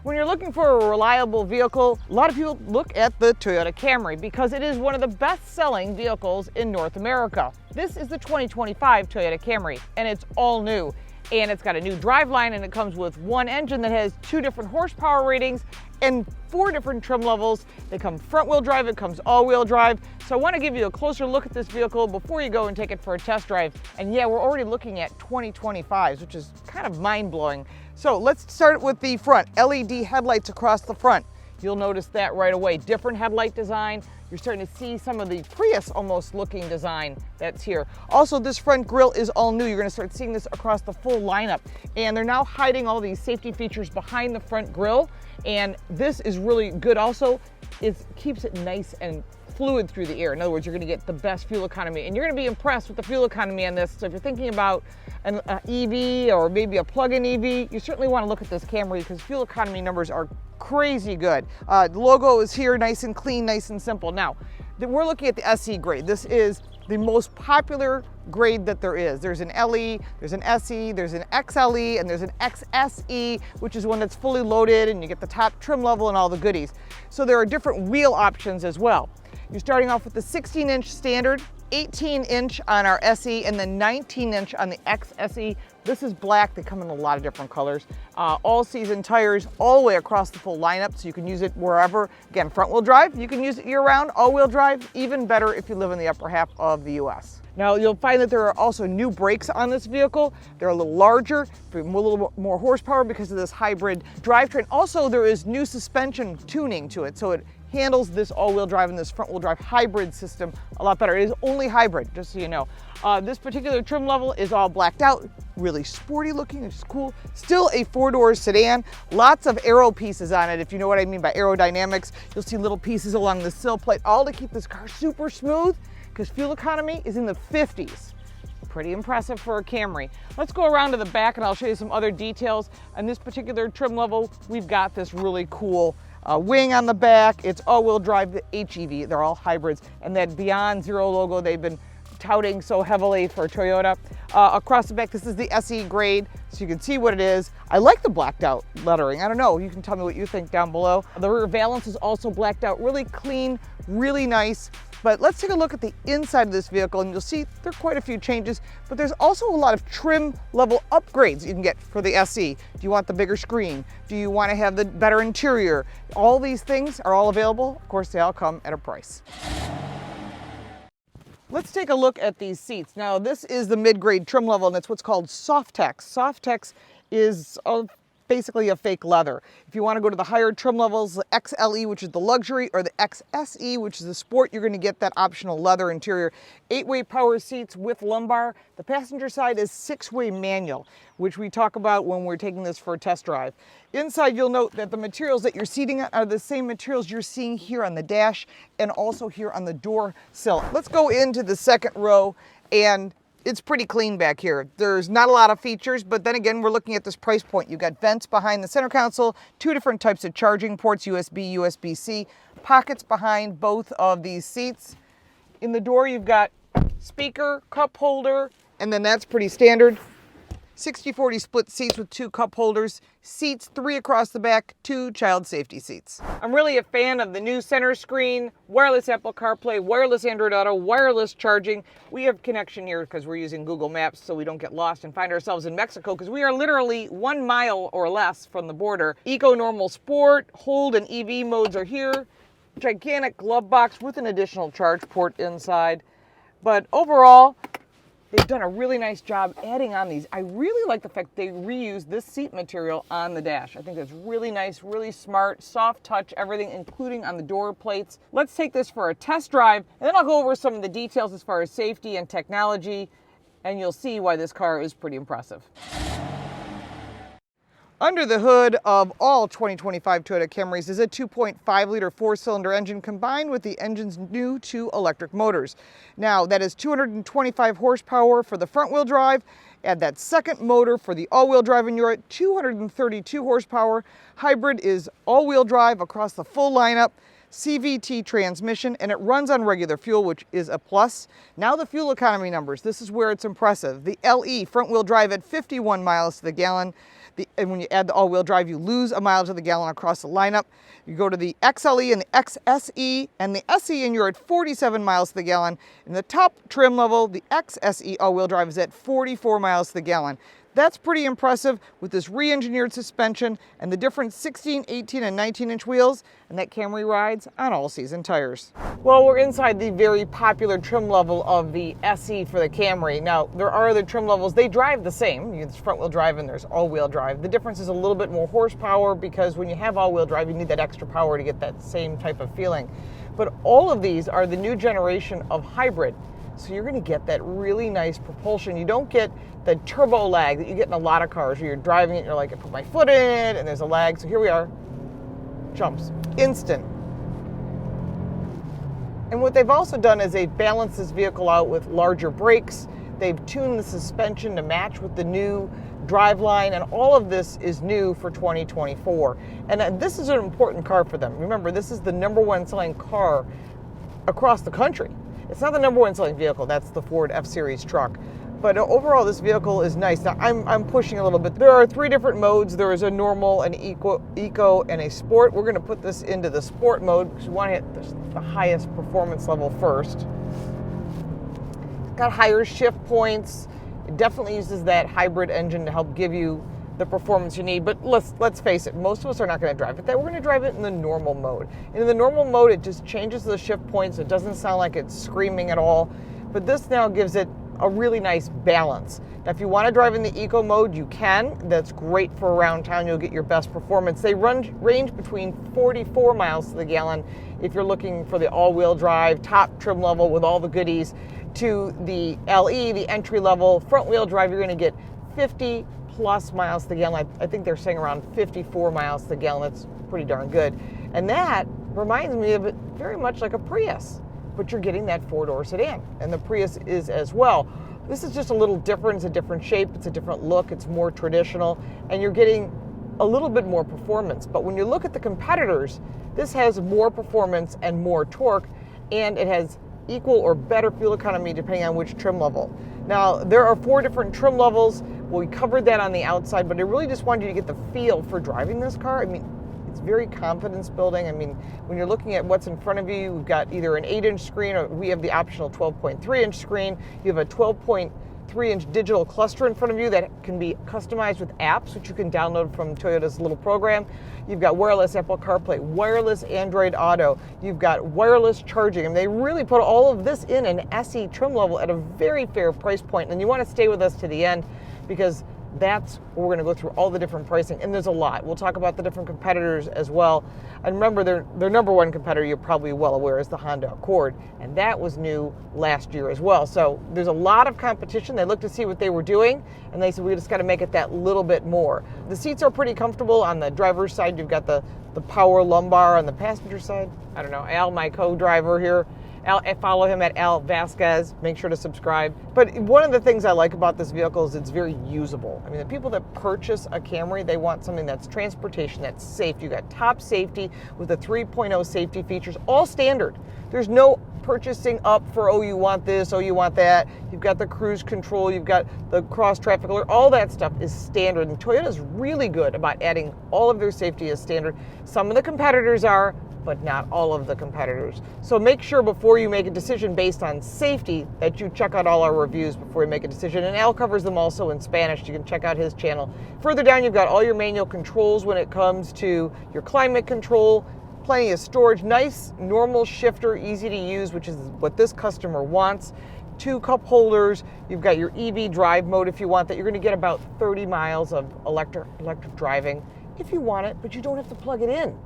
When you're looking for a reliable vehicle, a lot of people look at the Toyota Camry because it is one of the best-selling vehicles in North America. This is the 2025 Toyota Camry, and it's all new. And it's got a new driveline, and it comes with one engine that has 2 different horsepower ratings and 4 different trim levels. They come front-wheel drive, it comes all-wheel drive. So I want to give you a closer look at this vehicle before you go and take it for a test drive. And yeah, we're already looking at 2025s, which is kind of mind-blowing. So let's start with the front. LED headlights across the front. You'll notice that right away. Different headlight design. You're starting to see some of the Prius almost looking design that's here. Also, this front grille is all new. You're going to start seeing this across the full lineup. And they're now hiding all these safety features behind the front grille. And this is really good also. It keeps it nice and fluid through the air. In other words, you're going to get the best fuel economy, and you're going to be impressed with the fuel economy on this. So if you're thinking about an EV or maybe a plug-in EV, you certainly want to look at this Camry because fuel economy numbers are crazy good. The logo is here, nice and clean, nice and simple. Now, we're looking at the SE grade. This is the most popular grade that there is. There's an LE, there's an SE, there's an XLE, and there's an XSE, which is one that's fully loaded and you get the top trim level and all the goodies. So there are different wheel options as well. You're starting off with the 16-inch standard, 18-inch on our SE, and then 19-inch on the XSE. This is black. They come in a lot of different colors. All-season tires all the way across the full lineup, so you can use it wherever. Again, front-wheel drive, you can use it year-round. All-wheel drive, even better if you live in the upper half of the U.S. Now, you'll find that there are also new brakes on this vehicle. They're a little larger, a little more horsepower because of this hybrid drivetrain. Also, there is new suspension tuning to it, so it handles this all-wheel drive and this front-wheel drive hybrid system a lot better. It is only hybrid, just so you know. This particular trim level is all blacked out, really sporty looking, which is cool. Still a 4-door sedan, lots of aero pieces on it, if you know what I mean by aerodynamics. You'll see little pieces along the sill plate, all to keep this car super smooth, because fuel economy is in the 50s. Pretty impressive for a Camry. Let's go around to the back and I'll show you some other details. On this particular trim level, we've got this really cool wing on the back. It's all-wheel drive, the HEV. They're all hybrids. And that Beyond Zero logo they've been touting so heavily for Toyota. Across the back, this is the SE grade, so you can see what it is. I like the blacked out lettering. I don't know, you can tell me what you think down below. The rear valance is also blacked out, really clean, really nice. But let's take a look at the inside of this vehicle, and you'll see there are quite a few changes, but there's also a lot of trim level upgrades you can get for the SE. Do you want the bigger screen? Do you want to have the better interior? All these things are all available. Of course, they all come at a price. Let's take a look at these seats. Now, this is the mid-grade trim level, and it's what's called Softex. Softex is basically a fake leather. If you want to go to the higher trim levels, the XLE, which is the luxury, or the XSE, which is the sport, you're going to get that optional leather interior. 8-way power seats with lumbar. The passenger side is 6-way manual, which we talk about when we're taking this for a test drive. Inside, you'll note that the materials that you're seating on are the same materials you're seeing here on the dash and also here on the door sill. Let's go into the second row, and it's pretty clean back here. There's not a lot of features, but then again, we're looking at this price point. You've got vents behind the center console, 2 different types of charging ports, USB, USB-C, pockets behind both of these seats. In the door, you've got speaker, cup holder, and then that's pretty standard. 60-40 split seats with 2 cup holders, seats 3 across the back, 2 child safety seats. I'm really a fan of the new center screen, wireless Apple CarPlay, wireless Android Auto, wireless charging. We have connection here because we're using Google Maps so we don't get lost and find ourselves in Mexico, because we are literally 1 mile or less from the border. Eco, Normal, Sport, Hold, and EV modes are here. Gigantic glove box with an additional charge port inside. But overall, they've done a really nice job adding on these. I really like the fact they reuse this seat material on the dash. I think that's really nice, really smart, soft touch, everything, including on the door plates. Let's take this for a test drive, and then I'll go over some of the details as far as safety and technology, and you'll see why this car is pretty impressive. Under the hood of all 2025 Toyota Camrys is a 2.5-liter 4-cylinder engine combined with the engine's new 2 electric motors. Now, that is 225 horsepower for the front-wheel drive. Add that second motor for the all-wheel drive, and you're at 232 horsepower. Hybrid is all-wheel drive across the full lineup. CVT transmission, and it runs on regular fuel, which is a plus. Now the fuel economy numbers, this is where it's impressive. The LE front-wheel drive at 51 miles to the gallon. And when you add the all-wheel drive, you lose a mile to the gallon across the lineup. You go to the XLE and the XSE, and the SE, and you're at 47 miles to the gallon. In the top trim level, the XSE all-wheel drive is at 44 miles to the gallon. That's pretty impressive with this re-engineered suspension and the different 16, 18, and 19-inch wheels, and that Camry rides on all-season tires. Well, we're inside the very popular trim level of the SE for the Camry. Now, there are other trim levels. They drive the same. There's front-wheel drive and there's all-wheel drive. The difference is a little bit more horsepower because when you have all-wheel drive, you need that extra power to get that same type of feeling. But all of these are the new generation of hybrid. So you're going to get that really nice propulsion. You don't get the turbo lag that you get in a lot of cars where you're driving it and you're like, I put my foot in it and there's a lag. So here we are, jumps, instant. And what they've also done is they've balanced this vehicle out with larger brakes. They've tuned the suspension to match with the new driveline, and all of this is new for 2024. And this is an important car for them. Remember, this is the #1 selling car across the country. It's not the #1 selling vehicle, that's the Ford F-Series truck. But overall, this vehicle is nice. Now, I'm pushing a little bit. There are 3 different modes. There is a normal, an eco, and a sport. We're gonna put this into the sport mode because we wanna hit the highest performance level first. It's got higher shift points. It definitely uses that hybrid engine to help give you the performance you need, but let's face it, most of us are not going to drive it that. We're going to drive it in the normal mode. And in the normal mode, it just changes the shift points. It doesn't sound like it's screaming at all, but this now gives it a really nice balance. Now, if you want to drive in the eco mode, you can. That's great for around town. You'll get your best performance. They range between 44 miles to the gallon if you're looking for the all-wheel drive, top trim level with all the goodies, to the LE, the entry level front-wheel drive. You're going to get 50 plus miles to the gallon. I think they're saying around 54 miles to the gallon. That's pretty darn good. And that reminds me of it very much like a Prius, but you're getting that 4-door sedan, and the Prius is as well. This is just a little different. It's a different shape. It's a different look. It's more traditional, and you're getting a little bit more performance. But when you look at the competitors, this has more performance and more torque, and it has equal or better fuel economy depending on which trim level. Now, there are 4 different trim levels. We covered that on the outside, but I really just wanted you to get the feel for driving this car. I mean, it's very confidence building. I mean, when you're looking at what's in front of you, we've got either an 8-inch screen, or we have the optional 12.3-inch screen. You have a 12.3-inch digital cluster in front of you that can be customized with apps, which you can download from Toyota's little program. You've got wireless Apple CarPlay, wireless Android Auto. You've got wireless charging. And they really put all of this in an SE trim level at a very fair price point. And you want to stay with us to the end, because that's where we're going to go through all the different pricing, and there's a lot. We'll talk about the different competitors as well. And remember, their #1 competitor, you're probably well aware, is the Honda Accord, and that was new last year as well. So there's a lot of competition. They looked to see what they were doing, and they said, we just got to make it that little bit more. The seats are pretty comfortable. On the driver's side, you've got the power lumbar. On the passenger side, I don't know, Al, my co-driver here, I follow him at Al Vasquez. Make sure to subscribe. But one of the things I like about this vehicle is it's very usable. I mean, the people that purchase a Camry, they want something that's transportation, that's safe. You got top safety with the 3.0 safety features, all standard. There's no purchasing up for, oh, you want this, oh, you want that. You've got the cruise control, you've got the cross traffic alert, all that stuff is standard. And Toyota's really good about adding all of their safety as standard. Some of the competitors are, but not all of the competitors. So make sure before you make a decision based on safety that you check out all our reviews before you make a decision. And Al covers them also in Spanish. You can check out his channel. Further down, you've got all your manual controls when it comes to your climate control, plenty of storage, nice normal shifter, easy to use, which is what this customer wants. 2 cup holders. You've got your EV drive mode if you want that. You're going to get about 30 miles of electric driving if you want it, but you don't have to plug it in.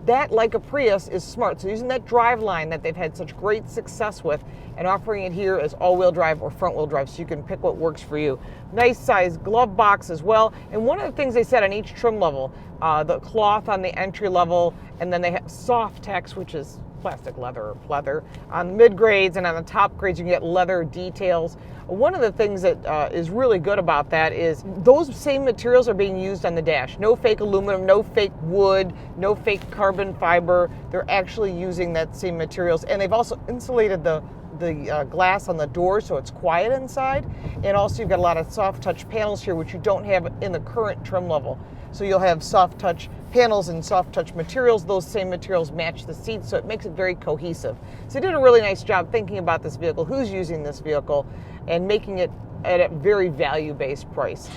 That, like a Prius, is smart. So using that drive line that they've had such great success with and offering it here as all-wheel drive or front-wheel drive, so you can pick what works for you. Nice size glove box as well. And one of the things they said on each trim level, the cloth on the entry level, and then they have soft tex, which is plastic leather or pleather. On the mid grades and on the top grades, you can get leather details. One of the things that is really good about that is those same materials are being used on the dash. No fake aluminum, no fake wood, no fake carbon fiber. They're actually using that same materials, and they've also insulated the glass on the door so it's quiet inside. And also you've got a lot of soft touch panels here, which you don't have in the current trim level. So you'll have soft touch panels and soft touch materials. Those same materials match the seats, so it makes it very cohesive. So they did a really nice job thinking about this vehicle, who's using this vehicle, and making it at a very value-based price.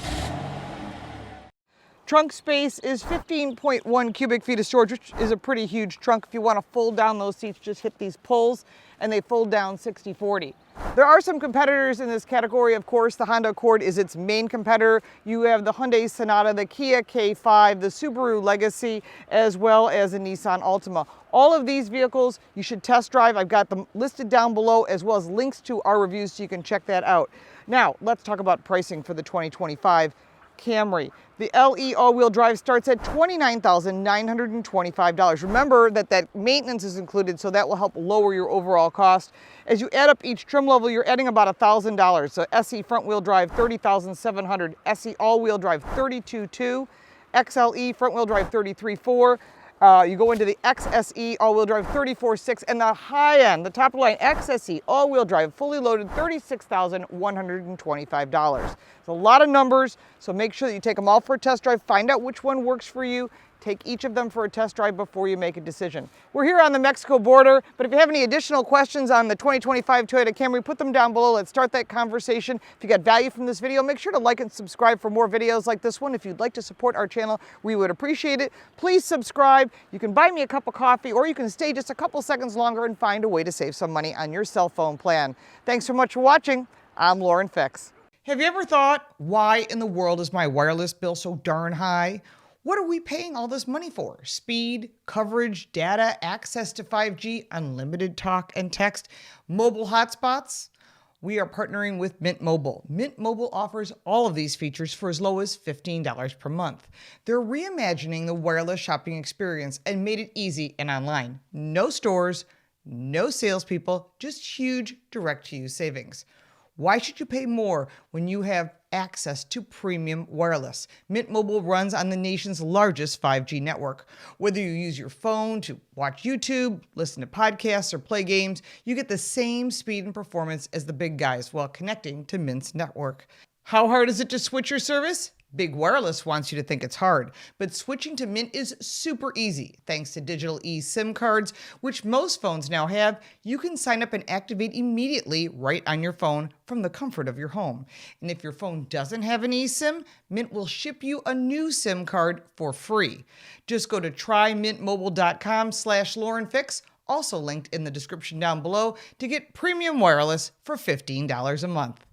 Trunk space is 15.1 cubic feet of storage, which is a pretty huge trunk. If you want to fold down those seats, just hit these pulls and they fold down 60/40. There are some competitors in this category, of course. The Honda Accord is its main competitor. You have the Hyundai Sonata, the Kia K5, the Subaru Legacy, as well as the Nissan Altima. All of these vehicles you should test drive. I've got them listed down below, as well as links to our reviews so you can check that out. Now, let's talk about pricing for the 2025 Camry. The LE all-wheel drive starts at $29,925. Remember that maintenance is included, so that will help lower your overall cost. As you add up each trim level, you're adding about $1,000. So SE front-wheel drive, $30,700. SE all-wheel drive, $32,200. XLE front-wheel drive, $33,400. You go into the XSE all-wheel drive, $34,600, and the high end, the top of the line XSE all-wheel drive, fully loaded, $36,125. It's a lot of numbers, so make sure that you take them all for a test drive. Find out which one works for you. Take each of them for a test drive before you make a decision. We're here on the Mexico border, but if you have any additional questions on the 2025 Toyota Camry, put them down below. Let's start that conversation. If you got value from this video, make sure to like and subscribe for more videos like this one. If you'd like to support our channel, we would appreciate it. Please subscribe. You can buy me a cup of coffee, or you can stay just a couple seconds longer and find a way to save some money on your cell phone plan. Thanks so much for watching. I'm Lauren Fix. Have you ever thought, why in the world is my wireless bill so darn high? What are we paying all this money for? Speed, coverage, data, access to 5G, unlimited talk and text, mobile hotspots? We are partnering with Mint Mobile. Mint Mobile offers all of these features for as low as $15 per month. They're reimagining the wireless shopping experience and made it easy and online. No stores, no salespeople, just huge direct-to-you savings. Why should you pay more when you have access to premium wireless? Mint Mobile runs on the nation's largest 5G network. Whether you use your phone to watch YouTube, listen to podcasts, or play games, you get the same speed and performance as the big guys while connecting to Mint's network. How hard is it to switch your service? Big Wireless wants you to think it's hard, but switching to Mint is super easy. Thanks to digital eSIM cards, which most phones now have, you can sign up and activate immediately right on your phone from the comfort of your home. And if your phone doesn't have an eSIM, Mint will ship you a new SIM card for free. Just go to trymintmobile.com/LaurenFix, also linked in the description down below, to get premium wireless for $15 a month.